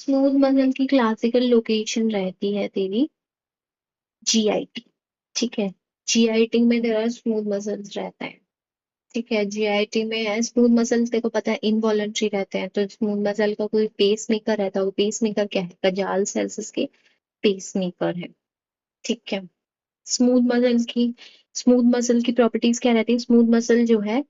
Smooth muscle की classical location रहती है तेरी जीआईटी। ठीक है, जीआईटी में तेरा स्मूथ मसल्स रहता है। ठीक है, जीआईटी में है स्मूथ मसल्स, तेरे को पता है इनवॉलेंट्री रहते हैं, तो स्मूथ मसल का कोई पेस मेकर रहता है। वो पेस मेकर क्या है? कजाल सेल्स इसके पेस मेकर है। ठीक है, स्मूथ मसल की स्मूथ मसल की प्रॉपर्टीज क्या रहती है? स्मूथ मसल जो है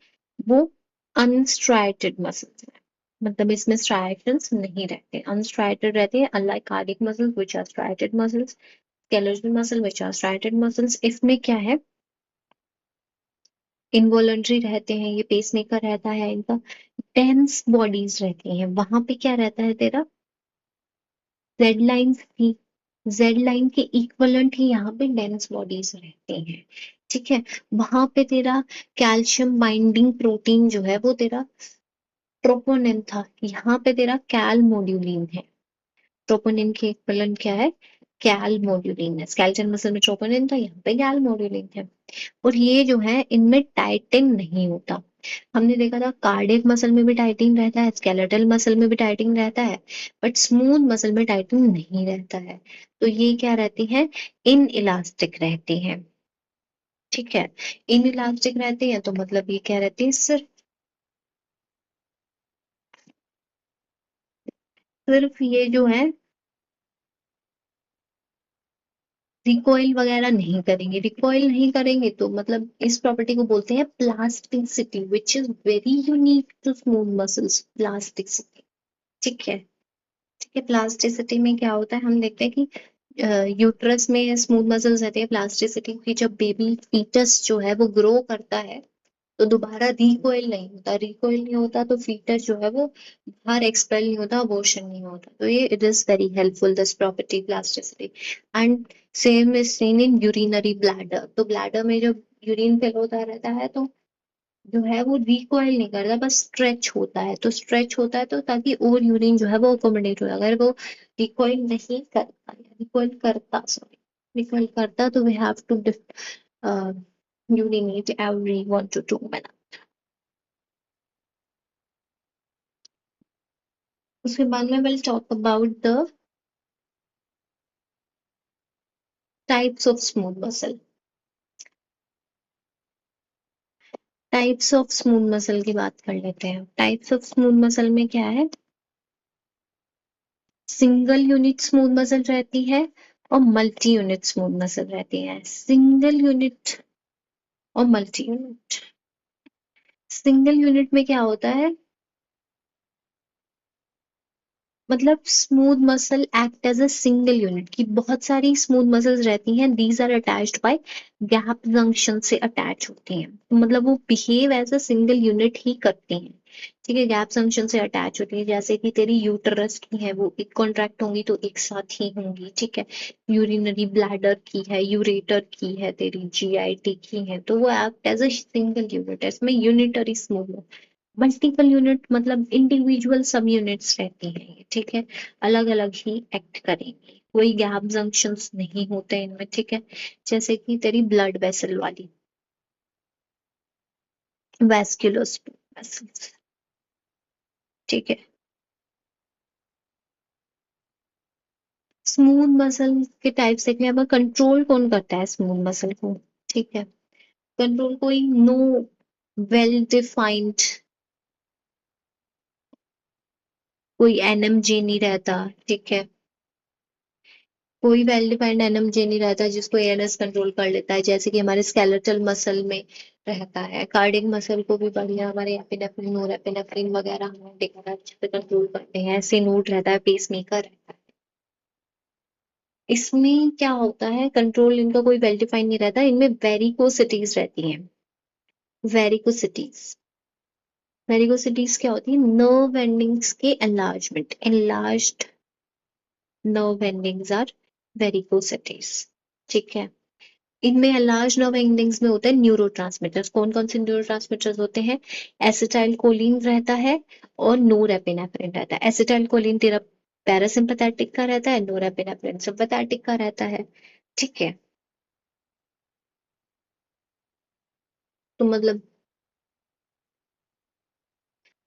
वो अनस्ट्राइटेड मसल्स है, मतलब इसमें स्ट्राइशंस नहीं रहते, अनस्ट्राइटेड रहते हैं, unlike cardiac muscles which are striated muscles, skeletal muscle which are striated muscles. इसमें क्या है? इनवॉलंटरी रहते हैं, ये पेसमेकर रहता है इनका, टेंस बॉडीज रहती हैं। वहां पे क्या रहता है तेरा? जेड लाइन की, जेड लाइन के इक्वलेंट ही यहाँ पे डेंस बॉडीज रहते हैं। ठीक है, वहां पे तेरा कैल्शियम बाइंडिंग प्रोटीन जो है वो तेरा ट्रोपोनिन था, यहाँ पे तेरा कैल मॉड्यूलिन है। ट्रोपोनिन के इक्विवेलेंट क्या है? कैल मॉड्यूलिन है। स्केलेटल मसल में ट्रोपोनिन था, यहाँ पे कैल मॉड्यूलिन है। और ये जो है इनमें टाइटिन नहीं होता। हमने देखा था कार्डियक मसल में भी टाइटिन रहता है, स्केलेटल मसल में भी टाइटिन रहता है, बट स्मूथ मसल में टाइटिन नहीं रहता है। तो ये क्या रहती है? इन इलास्टिक रहती है। ठीक है, इन इलास्टिक रहती है, तो मतलब ये क्या रहती है? सिर्फ ये जो है रिकॉइल वगैरह नहीं करेंगे। रिकॉइल नहीं करेंगे तो मतलब इस प्रॉपर्टी को बोलते हैं plasticity, which is very unique to smooth muscles. Plasticity. ठीक है, ठीक है, प्लास्टिसिटी में क्या होता है? हम देखते हैं कि यूट्रस में स्मूथ मसल्स रहते हैं। प्लास्टिसिटी की जब बेबी फीटस जो है वो ग्रो करता है तो दोबारा रिकोइल नहीं होता। रिकोइल नहीं होता तो फीटस जो है वो बाहर एक्सपेल नहीं होता, अबॉर्शन नहीं होता। तो ये it is very helpful this property plasticity. And same is seen in urinary bladder. तो ब्लैडर में जब यूरिन फिल होता रहता है तो जो है वो रिकॉइल नहीं करता, बस स्ट्रेच होता है। तो स्ट्रेच होता है तो ताकि और यूरिन जो है वो अकोमोडेट हो। अगर वो रिकॉइल नहीं करता, रिकॉइल करता, सॉरी, रिकॉइल करता तो we have to urinate every 1 to 2 minutes। उसके बाद में will talk about the types of smooth muscle. Types of smooth muscle की बात कर लेते हैं। टाइप्स ऑफ स्मूथ मसल में क्या है? सिंगल यूनिट स्मूथ मसल रहती है और मल्टी यूनिट स्मूथ मसल रहती है। सिंगल यूनिट और मल्टी यूनिट। सिंगल यूनिट में क्या होता है? मतलब smooth muscle act as a single unit की बहुत सारी स्मूथ मसल्स रहती हैं। These are attached by gap junction से अटैच होती हैं, तो मतलब वो behave as a single unit ही करती हैं। ठीक है, गैप जंक्शन से अटैच होती है। जैसे कि तेरी यूटरस की है, वो एक कॉन्ट्रैक्ट होंगी तो एक साथ ही होंगी। ठीक है, यूरिनरी ब्लैडर की है, यूरेटर की है, तेरी जीआईटी की है, तो वो act as a single unit है। इसमें यूनिटरी स्मूथ। मल्टीपल यूनिट मतलब इंडिविजुअल सब यूनिट्स रहती हैं ये। ठीक है, अलग अलग ही एक्ट करेंगी, कोई गैप जंक्शंस नहीं होते इनमें। ठीक है, जैसे कि तेरी ब्लड वेसल वाली वैस्कुलर वेसल्स। ठीक है, स्मूथ मसल के टाइप से क्या है? कंट्रोल कौन करता है स्मूथ मसल को? ठीक है, कंट्रोल कोई नो वेल डिफाइंड कोई एनएमजे नहीं रहता। ठीक है, कोई वेल डिफाइंड एनएमजे नहीं रहता जिसको एएनएस कंट्रोल कर लेता है, जैसे कि हमारे स्केलेटल मसल में रहता है। कार्डियक मसल को भी बढ़िया हमारे एपिनेफ्रिन, नोरेपिनेफ्रिन वगैरह हमारे देखा अच्छे से कंट्रोल करते हैं। ऐसे नोड रहता है, पेसमेकर रहता है। इसमें क्या होता है? कंट्रोल इनका कोई वेल डिफाइंड नहीं रहता। इनमें वेरिकोसिटीज रहती हैं। वेरिकोसिटीज, वेरिकोसिटीज क्या होती है? नर्व एंडिंग्स के enlargement, enlarged nerve endings are varicosities. ठीक है, इनमें लार्ज नर्व एंडिंग्स में होता है न्यूरोट्रांसमीटर्स। कौन कौन से न्यूरोट्रांसमीटर्स होते हैं? एसिटाइल कोलिन रहता है और नोरेपिनेफ्रिन रहता है। एसिटाइल कोलिन तेरा पैरासिम्पथेटिक का रहता है, नोरेपिनेफ्रिन सिम्पथेटिक का रहता है। ठीक है, तो मतलब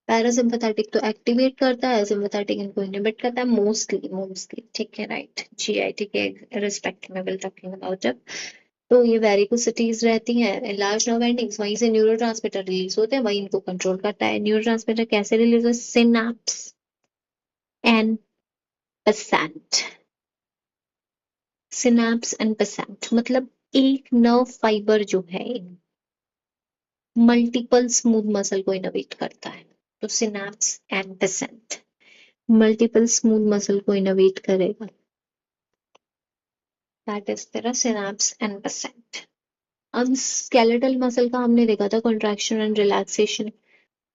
पैरासिम्पैथेटिक तो एक्टिवेट करता है, सिम्पैथेटिक इनको इनहिबिट करता है मोस्टली, ठीक है, राइट। जीआईटी के रिस्पेक्ट में विल टॉकिंग अबाउट इट। तो ये वेरिकोसिटीज रहती हैं, लार्ज नर्व एंडिंग्स, वहीं से न्यूरोट्रांसमीटर रिलीज होते हैं, वही इनको कंट्रोल करता है। न्यूरोट्रांसमीटर कैसे रिलीज होते हैं? Synapse and present. Synapse and present मतलब एक नर्व फाइबर जो है मल्टीपल स्मूथ मसल को इनोवेट करता है, तो synapse and present multiple smooth muscle को इनोवेट करेगा, दैट इज तेरा सिनेप्स एंड पेसेंट। अब स्केलेटल मसल का हमने देखा था कॉन्ट्रैक्शन एंड रिलैक्सेशन,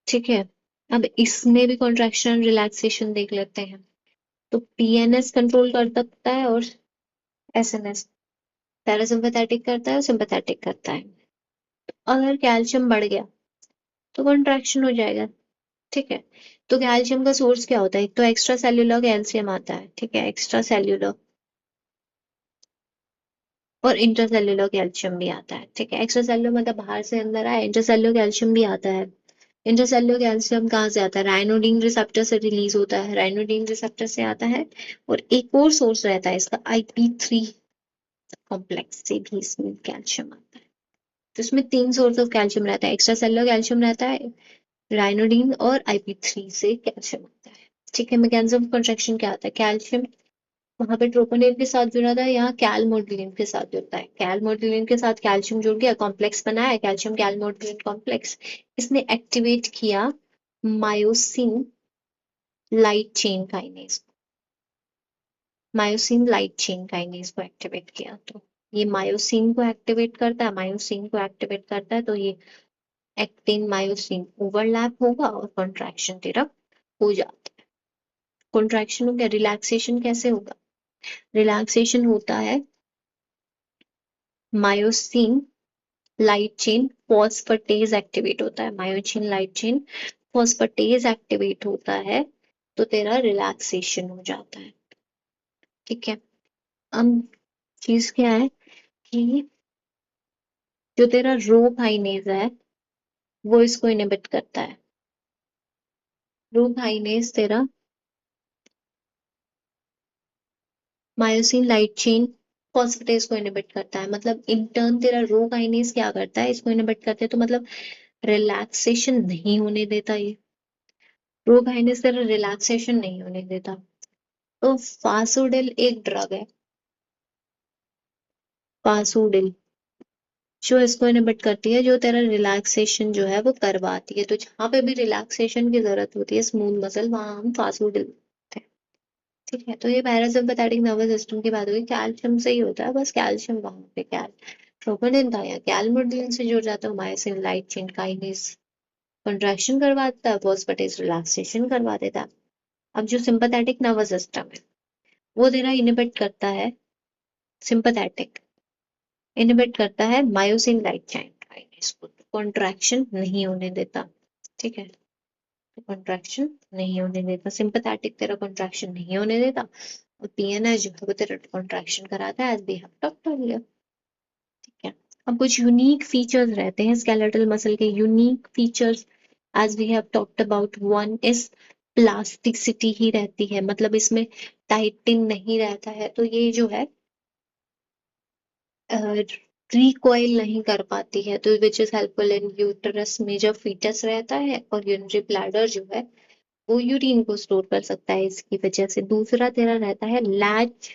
ठीक है। अब इसमें भी कॉन्ट्रैक्शन एंड रिलैक्सेशन देख लेते हैं। तो पीएनएस कंट्रोल कर सकता है और एसएनएस, पैरासिम्पैथेटिक करता है और सिंपैथेटिक करता है। अगर कैल्शियम बढ़ गया तो कॉन्ट्रैक्शन हो जाएगा, ठीक है। तो कैल्शियम का सोर्स क्या होता है? एक तो एक्स्ट्रा सेल्यूलर कैल्शियम आता है, ठीक है, एक्स्ट्रा सेल्यूलर, और इंट्रासेल्युलर कैल्शियम भी आता है, ठीक है। एक्स्ट्रा सेल्युलर मतलब बाहर से अंदर आया, इंट्रासेल्युलर कैल्शियम भी आता है। इंट्रासेल्युलर कैल्शियम कहाँ से आता है? राइनोडिन रिसेप्टर से रिलीज होता है, राइनोडिन रिसेप्टर से आता है। और एक और सोर्स रहता है इसका, IP3 कॉम्प्लेक्स से भी इसमें कैल्शियम आता है। तो इसमें 3 सोर्स ऑफ कैल्शियम रहता है, एक्स्ट्रा सेल्युलर कैल्शियम रहता है, राइनोडिन और IP3 से कैल्शियम आता है, ठीक है। मैकेनिज्म ऑफ कंस्ट्रक्शन क्या आता है? कैल्शियम वहां पे ट्रोपोनिन के साथ जुड़ा था, यहाँ कैलमोडिलिन के साथ जुड़ता है, कैलमोडिलिन के साथ कैल्शियम जुड़ गया, कॉम्प्लेक्स बनाया कैल्शियम कैलमोडिलिन कॉम्प्लेक्स। इसने एक्टिवेट किया myosin light chain kinase, myosin light chain kinase को एक्टिवेट किया। तो ये मायोसिन को एक्टिवेट करता है, मायोसिन को एक्टिवेट करता है, तो ये एक्टिन मायोसिन ओवरलैप होगा और कॉन्ट्रैक्शन तेरा हो जाता है। कॉन्ट्रैक्शन हो गया, रिलैक्सेशन कैसे होगा? रिलैक्सेशन होता है myosin light chain phosphatase activate होता है, myosin light chain phosphatase activate होता है, तो तेरा रिलैक्सेशन हो जाता है, ठीक है। अब चीज क्या है कि जो तेरा रो काइनेज है वो इसको इनहिबिट करता है। रो काइनेज तेरा मायोसिन लाइट चेन फॉस्फेटेज को इनहिबिट करता है, मतलब इंटर्न तेरा रो काइनेज क्या करता है? इसको इनहिबिट करते हैं, तो मतलब रिलैक्सेशन नहीं होने देता ये, रो काइनेज तेरा रिलैक्सेशन नहीं होने देता। तो फासोडिल एक ड्रग है, फासोडिल, जो इसको इनहिबिट करती है, जो तेरा रिलैक्सेशन जो है वो करवाती है। तो जहां पे भी रिलैक्सेशन की जरूरत होती है स्मूथ मसल, वहां हम फासोडिल देते हैं, ठीक है। तो ये पैरासिम्पैथेटिक नर्वस सिस्टम की बात हुई, कैल्शियम से ही होता है, बस कैल्शियम वहां पे ट्रोपोनिन था या कैलमोडिलिन से जुड़ जाता है, myosin light chain kinase contraction करवाता है, फॉस्फेटेज रिलैक्सेशन करवा देता है। अब जो सिंपैथेटिक नर्वस सिस्टम है वो तेरा इनहिबिट करता है, सिंपैथेटिक इनहिबिट करता है मायोसिन लाइट चेन काइनेज को, कॉन्ट्रैक्शन नहीं होने देता, ठीक है। कॉन्ट्रैक्शन नहीं होने देता, सिंपैथेटिक तेरा कॉन्ट्रैक्शन नहीं होने देता, और पीएनएस जो है वो तेरा कॉन्ट्रैक्शन कराता है, as we have talked earlier, ठीक है। अब कुछ यूनिक फीचर्स रहते हैं स्केलेटल मसल के, unique features as we have talked about, one is plasticity ही रहती है, मतलब इसमें टाइटिंग नहीं रहता है, तो ये जो है रिकॉइल नहीं कर पाती है, तो which is helpful in uterus में जब फीटस रहता है, और यूरिनरी ब्लैडर जो है वो यूरिन को स्टोर कर सकता है इसकी वजह से। दूसरा तेरा रहता है लैच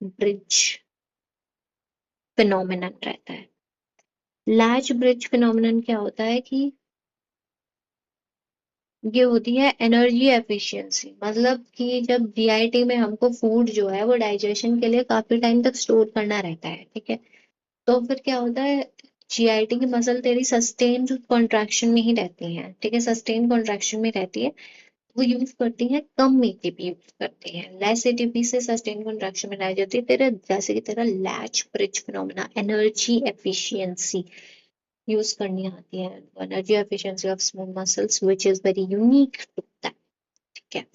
ब्रिज फिनोमिनन रहता है। लैच ब्रिज फिनोमिनन क्या होता है कि ये होती है एनर्जी एफिशिएंसी, मतलब कि जब जीआईटी में हमको फूड जो है वो डाइजेशन के लिए काफी टाइम तक स्टोर करना रहता है, ठीक है। तो फिर क्या होता है, जीआईटी की मसल तेरी सस्टेन कॉन्ट्रैक्शन में ही रहती है, ठीक है, सस्टेन कॉन्ट्रैक्शन में रहती है। वो यूज करती है कम एटीपी यूज करती है, लेस एटीपी से सस्टेन कॉन्ट्रैक्शन में रह जाती है तेरा, जैसे कि तेरा latch bridge phenomena, energy efficiency use करनी आती है, energy efficiency of smooth muscles which is very unique to that, ठीक है।